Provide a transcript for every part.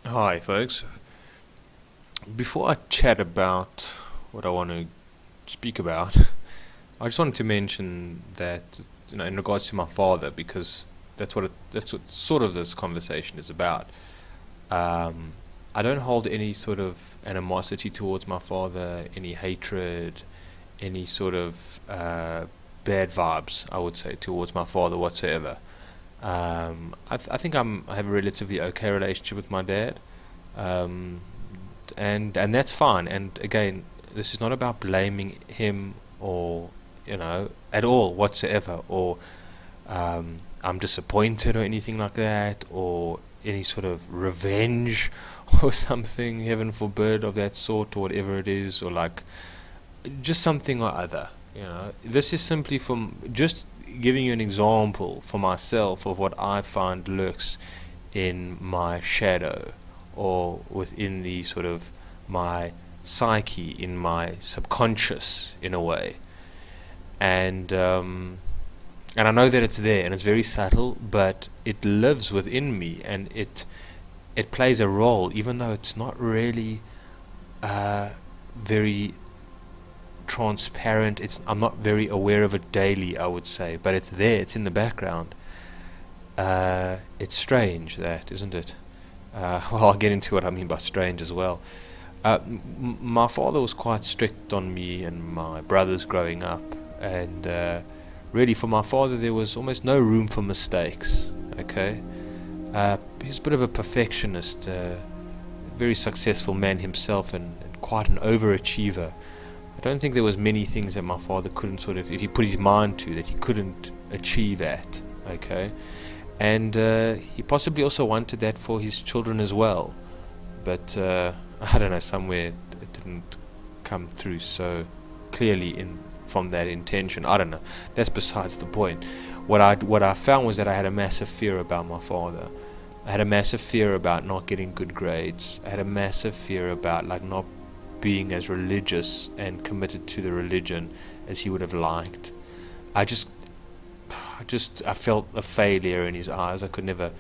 Hi, folks. Before I chat about what I want to speak about, I just wanted to mention that in regards to my father, because that's what sort of this conversation is about. Um, I don't hold any sort of animosity towards my father, any hatred, any sort of bad vibes, I would say, towards my father whatsoever. I think I have a relatively okay relationship with my dad. Um, and that's fine. And again, this is not about blaming him or at all whatsoever, or I'm disappointed or anything like that, or any sort of revenge or something, heaven forbid, of that sort, or whatever it is, or like just something or other. This is simply from just giving you an example for myself of what I find lurks in my shadow, or within the sort of my psyche, in my subconscious, in a way. And um, and I know that it's there and it's very subtle, but it lives within me, and it plays a role, even though it's not really very transparent. I'm not very aware of it daily, I would say, but it's there. It's in the background. It's strange, that, isn't it? Well, I'll get into what I mean by strange as well. My father was quite strict on me and my brothers growing up, and really, for my father, there was almost no room for mistakes. Okay, he was a bit of a perfectionist, very successful man himself, and quite an overachiever. I don't think there was many things that my father couldn't sort of, if he put his mind to, that he couldn't achieve at. Okay, and he possibly also wanted that for his children as well, but I don't know, somewhere it didn't come through so clearly in from that intention. I don't know. That's besides the point. What I found was that I had a massive fear about my father. I had a massive fear about not getting good grades. I had a massive fear about like not being as religious and committed to the religion as he would have liked. I just I felt a failure in his eyes. I could never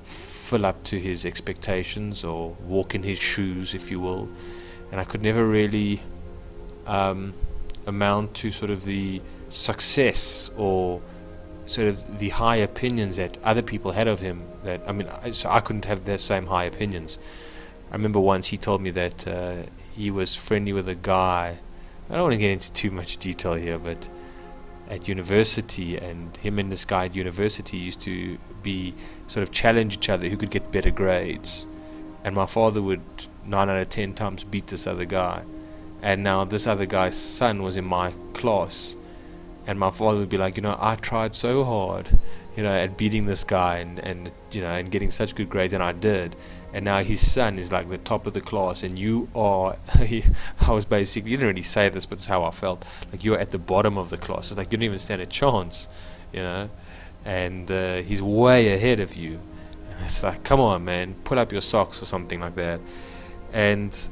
fill up to his expectations or walk in his shoes, if you will, and I could never really um, amount to sort of the success or sort of the high opinions that other people had of him. That I mean, so I couldn't have the same high opinions. I remember once he told me that he was friendly with a guy. I don't want to get into too much detail here, but at university, and him and this guy at university used to be sort of challenge each other who could get better grades, and my father would 9 out of 10 times beat this other guy, and now this other guy's son was in my class, and my father would be like, I tried so hard, at beating this guy, and getting such good grades, and I did, and now his son is like the top of the class, and you are I was basically, he didn't really say this, but it's how I felt, like, you're at the bottom of the class. It's like you don't even stand a chance, and he's way ahead of you, and it's like, come on, man, pull up your socks or something like that. And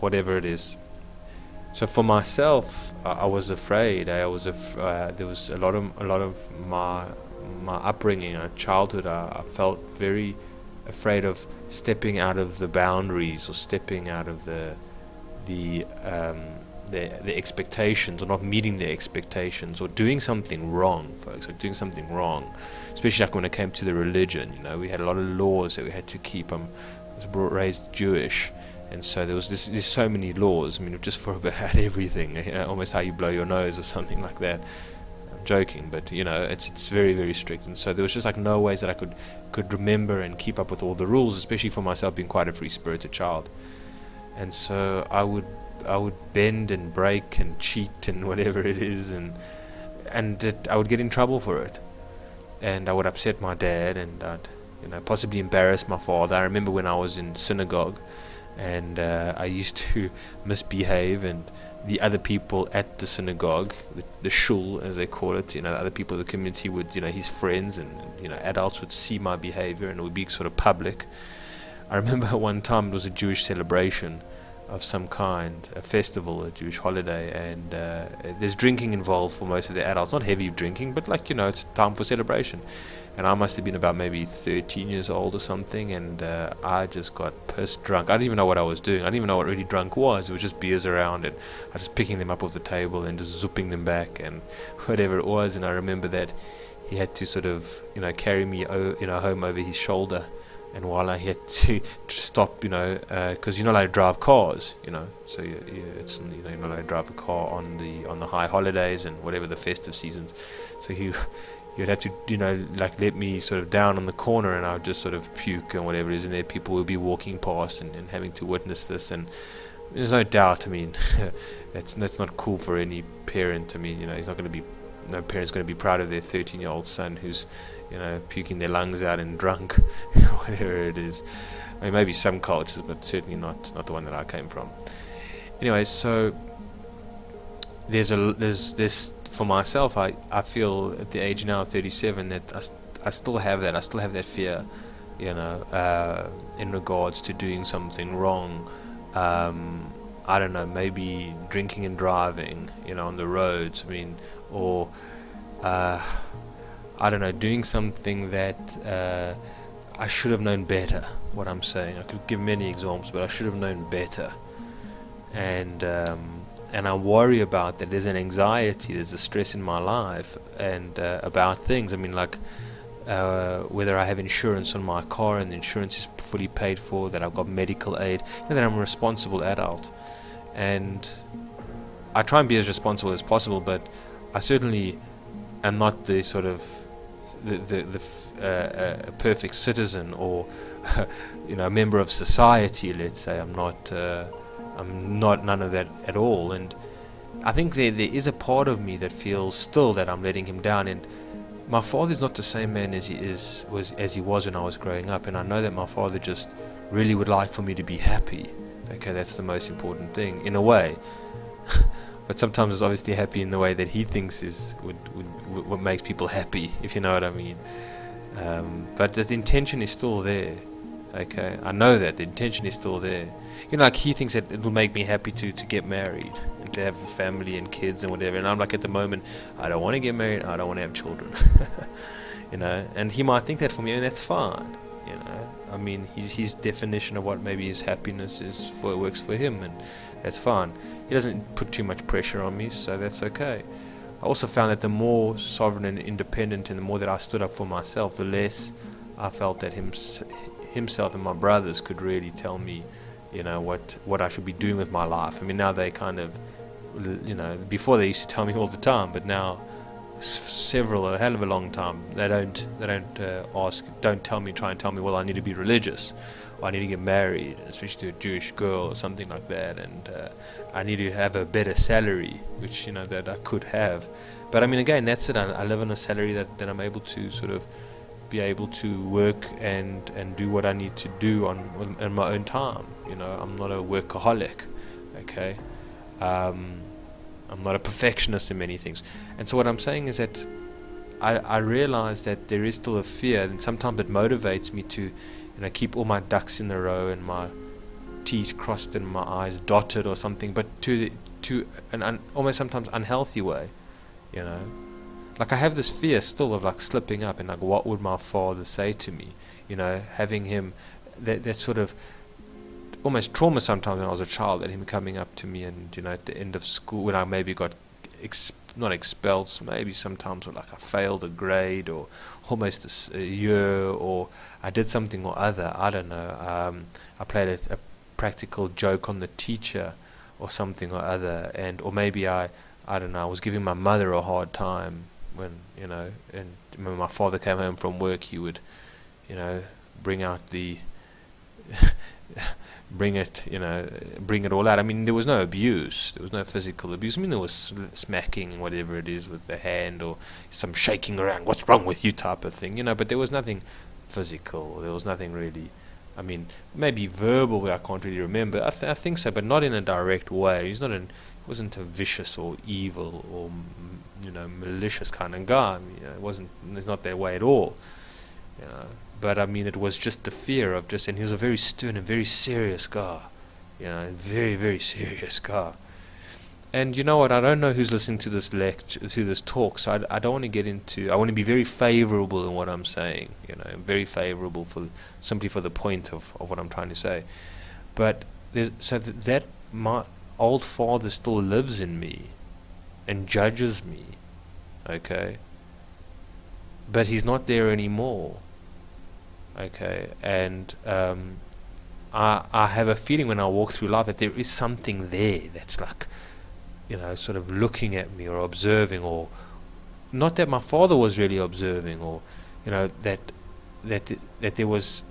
whatever it is. So for myself, I was afraid. There was a lot of my upbringing, childhood. I felt very afraid of stepping out of the boundaries, or stepping out of the um, the expectations, or not meeting the expectations, or doing something wrong, folks. Like doing something wrong, especially like when it came to the religion. We had a lot of laws that we had to keep. I was raised Jewish. And so there's so many laws. I mean, just for about everything, almost how you blow your nose or something like that. I'm joking, but it's very, very strict. And so there was just like no ways that I could remember and keep up with all the rules, especially for myself being quite a free-spirited child. And so I would bend and break and cheat and whatever it is, and I would get in trouble for it, and I would upset my dad, and I'd possibly embarrass my father. I remember when I was in synagogue, and I used to misbehave, and the other people at the synagogue, the shul as they call it, the other people of the community would, his friends and adults would see my behavior, and it would be sort of public. I remember one time it was a Jewish celebration. of some kind, a festival, a Jewish holiday, and there's drinking involved for most of the adults. Not heavy drinking, but like, it's time for celebration. And I must have been about maybe 13 years old or something, and I just got pissed drunk. I didn't even know what I was doing. I didn't even know what really drunk was. It was just beers around, and I was just picking them up off the table and just zooping them back and whatever it was. And I remember that he had to sort of, carry me, home over his shoulder. And while I had to stop, because you're not allowed to drive cars, so you're not allowed to drive a car on the high holidays and whatever the festive seasons. So you'd have to, let me sort of down on the corner, and I would just sort of puke and whatever it is, and there people would be walking past and having to witness this. And there's no doubt, that's not cool for any parent. He's not going to be. No parent's going to be proud of their 13-year-old son who's, puking their lungs out and drunk, whatever it is. Maybe some cultures, but certainly not the one that I came from. Anyway, so there's for myself. I feel at the age now of 37 that I still have that. I still have that fear, in regards to doing something wrong. I don't know, maybe drinking and driving, on the roads. Or I don't know, doing something that I should have known better. What I'm saying, I could give many examples, but I should have known better. And I worry about that. There's an anxiety, there's a stress in my life, and about things. Whether I have insurance on my car and the insurance is fully paid for, that I've got medical aid, and that I'm a responsible adult. And I try and be as responsible as possible, but I certainly am not the sort of the perfect citizen, or a member of society. Let's say I'm not none of that at all. And I think there is a part of me that feels still that I'm letting him down. And my father's not the same man as he was when I was growing up, and I know that my father just really would like for me to be happy. Okay, that's the most important thing, in a way. But sometimes it's obviously happy in the way that he thinks is what makes people happy, if you know what I mean. But the intention is still there. Okay, I know that the intention is still there. Like he thinks that it will make me happy to get married and to have a family and kids and whatever. And I'm like, at the moment, I don't want to get married. I don't want to have children. And he might think that for me, and that's fine. His definition of what maybe his happiness is works for him, and that's fine. He doesn't put too much pressure on me, so that's okay. I also found that the more sovereign and independent, and the more that I stood up for myself, the less I felt that himself and my brothers could really tell me, what I should be doing with my life. Now they kind of, before they used to tell me all the time, but now a hell of a long time, they don't try and tell me, well, I need to be religious, or I need to get married, especially to a Jewish girl or something like that, and I need to have a better salary, which that I could have. But again, that's it. I live on a salary that I'm able to sort of be able to work and do what I need to do in my own time. I'm not a workaholic. Okay. I'm not a perfectionist in many things. And so what I'm saying is that I realize that there is still a fear, and sometimes it motivates me to keep all my ducks in a row and my T's crossed and my I's dotted or something, but to an almost sometimes unhealthy way. Like I have this fear still of like slipping up, and like what would my father say to me? Having him that sort of almost trauma sometimes when I was a child, at him coming up to me and at the end of school when I maybe got not expelled, so maybe sometimes like I failed a grade or almost a year, or I did something or other, I don't know, I played a practical joke on the teacher or something or other, or maybe I don't know, I was giving my mother a hard time when and when my father came home from work, he would bring out the bring it all out. There was no abuse, there was no physical abuse. There was smacking, whatever it is, with the hand, or some shaking around, what's wrong with you type of thing, but there was nothing physical, there was nothing really, maybe verbal, I can't really remember. I think so, but not in a direct way. He wasn't a vicious or evil or malicious kind of guy. It's not that way at all, But it was just the fear of and he was a very stern and very serious guy, very, very serious guy. And you know what? I don't know who's listening to this lecture, to this talk. So I don't want to get into. I want to be very favorable in what I'm saying. Very favorable simply for the point of what I'm trying to say. But that my old father still lives in me, and judges me. Okay. But he's not there anymore. Okay. And I have a feeling when I walk through life that there is something there that's like, sort of looking at me or observing, or not that my father was really observing, or that there was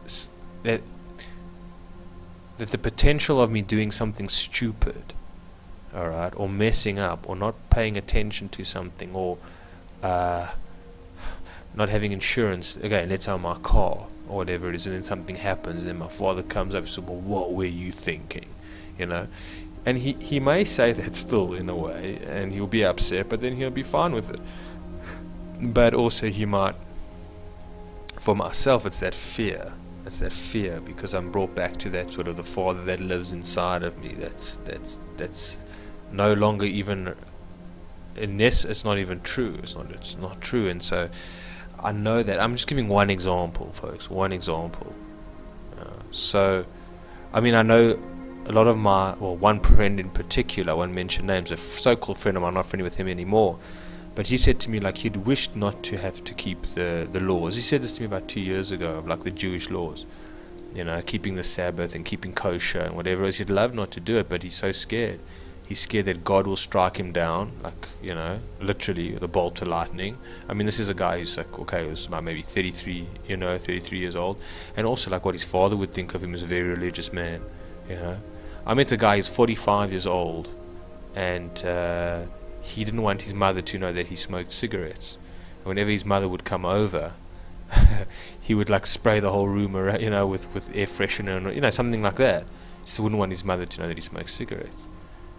that the potential of me doing something stupid, all right, or messing up, or not paying attention to something, or not having insurance, okay, let's say on my car or whatever it is, and then something happens, and then my father comes up and says, well, what were you thinking? And he may say that still in a way, and he'll be upset, but then he'll be fine with it. But also he might, for myself, it's that fear, because I'm brought back to that sort of the father that lives inside of me, that's no longer even, unless it's not even true, it's not true. And so I know that. I'm just giving one example, folks, one know a lot of one friend in particular, I won't mention names, a so-called friend of mine, I'm not friendly with him anymore, but he said to me like he'd wished not to have to keep the laws. He said this to me about 2 years ago, of like the Jewish laws, keeping the Sabbath and keeping kosher and whatever else. He'd love not to do it, but he's so scared. He's scared that God will strike him down, like, literally, the bolt of lightning. I mean, this is a guy who's like, okay, he was about maybe 33 years old, and also like what his father would think of him as a very religious man. I met a guy who's 45 years old, and he didn't want his mother to know that he smoked cigarettes. And whenever his mother would come over, he would like spray the whole room around, with air freshener, and something like that. He just wouldn't want his mother to know that he smoked cigarettes.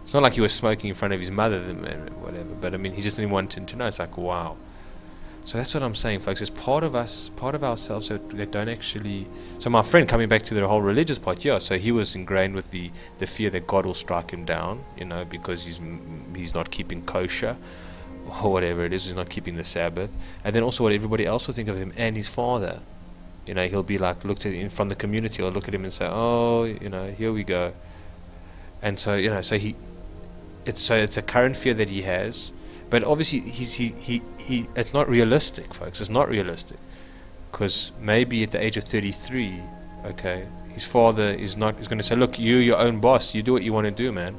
It's not like he was smoking in front of his mother, whatever. But I mean, he just didn't want him to know. It's like, wow. So that's what I'm saying, folks. There's part of ourselves that don't actually. So my friend, coming back to the whole religious part, so he was ingrained with the fear that God will strike him down, because he's not keeping kosher, or whatever it is. He's not keeping the Sabbath, and then also what everybody else will think of him, and his father. He'll be like looked at from the community, or look at him and say, oh, here we go. And so it's a current fear that he has. But obviously, it's not realistic, folks. It's not realistic, because maybe at the age of 33, okay, his father is going to say, "Look, you're your own boss. You do what you want to do, man."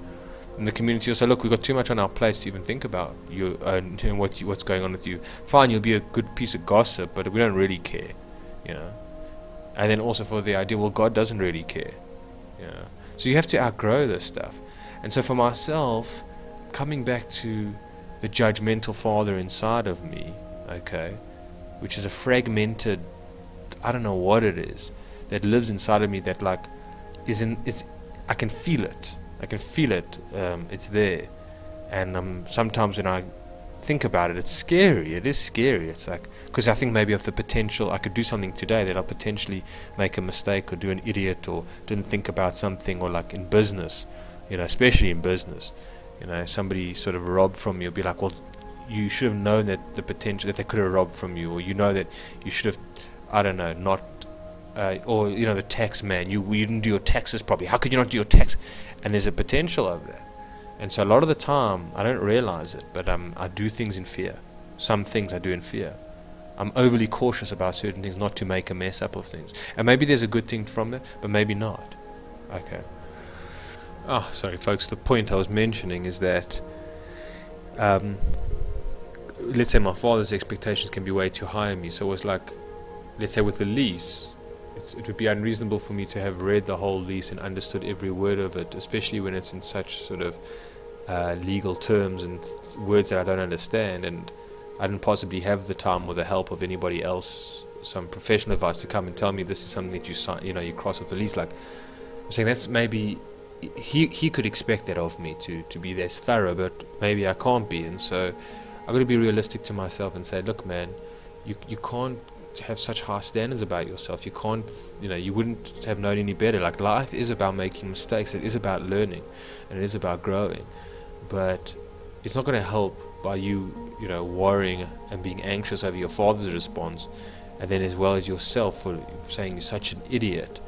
And the community will say, "Look, we've got too much on our plates to even think about your own and what's going on with you. Fine, you'll be a good piece of gossip, but we don't really care, And then also for the idea, well, God doesn't really care, So you have to outgrow this stuff. And so for myself, coming back to the judgmental father inside of me, okay, which is a fragmented, I don't know what it is, that lives inside of me, that like I can feel it. It's there. And sometimes when I think about it, it's scary. It is scary. It's like, because I think maybe of the potential, I could do something today that I'll potentially make a mistake or do an idiot, or didn't think about something, or like in business, especially in business. Somebody sort of robbed from you, be like, well, you should have known that the potential that they could have robbed from you, or that you should have, I don't know, not, or the tax man, you didn't do your taxes properly. How could you not do your tax? And there's a potential of that, and so a lot of the time I don't realize it, but I do things in fear. Some things I do in fear. I'm overly cautious about certain things, not to make a mess up of things. And maybe there's a good thing from that, but maybe not. Okay. Oh, sorry, folks. The point I was mentioning is that, let's say my father's expectations can be way too high on me. So it was like, let's say with the lease, it would be unreasonable for me to have read the whole lease and understood every word of it, especially when it's in such sort of legal terms and words that I don't understand. And I didn't possibly have the time or the help of anybody else, some professional advice, to come and tell me this is something that you sign, you cross with the lease. Like, I'm saying that's maybe. He could expect that of me to be this thorough, but maybe I can't be. And so I've got to be realistic to myself and say, look, man, you can't have such high standards about yourself. You can't, you wouldn't have known any better. Like, life is about making mistakes. It is about learning, and it is about growing. But it's not going to help by you, worrying and being anxious over your father's response, and then as well as yourself for saying you're such an idiot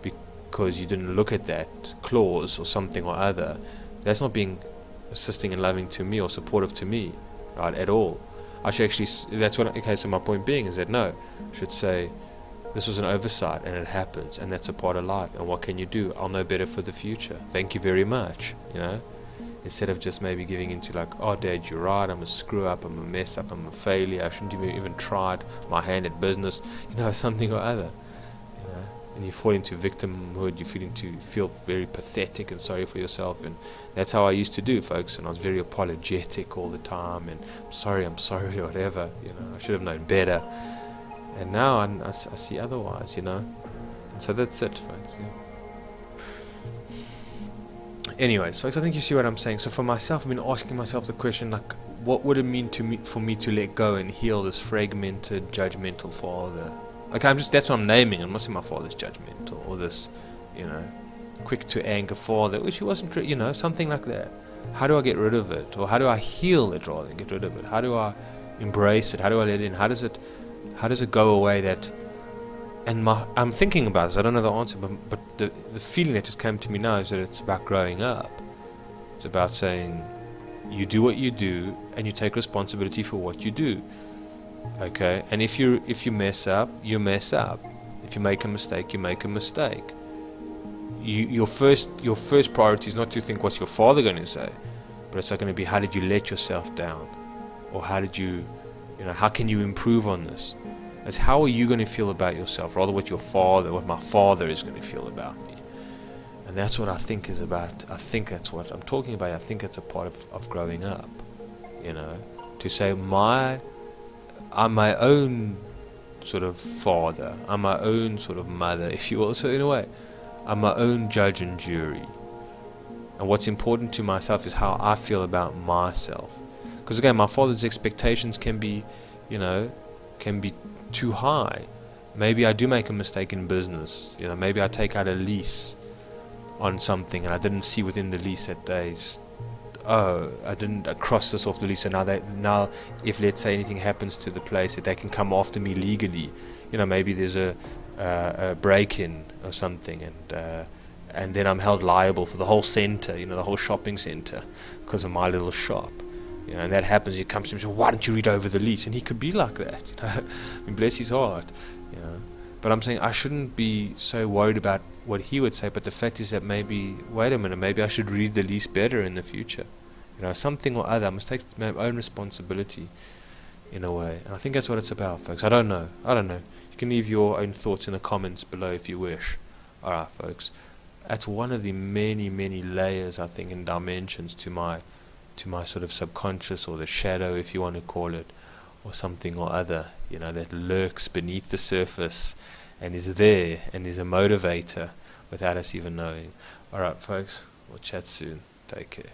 because you didn't look at that clause or something or other. That's not being assisting and loving to me or supportive to me, right, at all. I should actually, so my point being is that no, I should say, this was an oversight and it happens, and that's a part of life, and what can you do? I'll know better for the future. Thank you very much, instead of just maybe giving into like, oh Dad, you're right, I'm a screw up, I'm a mess up, I'm a failure, I shouldn't have even tried my hand at business, something or other. And you fall into victimhood, you feel very pathetic and sorry for yourself, and that's how I used to do, folks, and I was very apologetic all the time, and I'm sorry, or whatever, I should have known better, and now I see otherwise, and so that's it, folks, Anyways, folks, I think you see what I'm saying. So for myself, I've been asking myself the question, like, what would it mean for me to let go and heal this fragmented, judgmental father? Like, that's what I'm naming. I'm not saying my father's judgmental or this, quick to anger father, which he wasn't, something like that. How do I get rid of it? Or how do I heal it rather than get rid of it? How do I embrace it? How do I let it in? How does it go away that, and I'm thinking about this, I don't know the answer, but the feeling that just came to me now is that it's about growing up. It's about saying, you do what you do, and you take responsibility for what you do. Okay, and if you mess up, you mess up. If you make a mistake, you make a mistake. Your first priority is not to think what's your father going to say, but it's going to be, how did you let yourself down, or how did you, how can you improve on this? It's how are you going to feel about yourself, rather what my father is going to feel about me. And that's what I think is about. I think that's what I'm talking about. I think it's a part of growing up, to say I'm my own sort of father, I'm my own sort of mother, if you will. So in a way, I'm my own judge and jury. And what's important to myself is how I feel about myself. Because again, my father's expectations can be too high. Maybe I do make a mistake in business. Maybe I take out a lease on something and I didn't see within the lease that I didn't cross this off the lease, and now if let's say anything happens to the place, that they can come after me legally. Maybe there's a break-in or something, and then I'm held liable for the whole center, the whole shopping center, because of my little shop. And that happens. He comes to me and says, "Why don't you read over the lease?" And he could be like that. I mean, bless his heart. But I'm saying I shouldn't be so worried about what he would say, but the fact is that maybe, wait a minute, maybe I should read the lease better in the future. Something or other. I must take my own responsibility in a way. And I think that's what it's about, folks. I don't know. You can leave your own thoughts in the comments below if you wish. Alright, folks. That's one of the many, many layers, I think, and dimensions to my sort of subconscious, or the shadow, if you want to call it, or something or other, that lurks beneath the surface and is there and is a motivator without us even knowing. Alright, folks, we'll chat soon. Take care.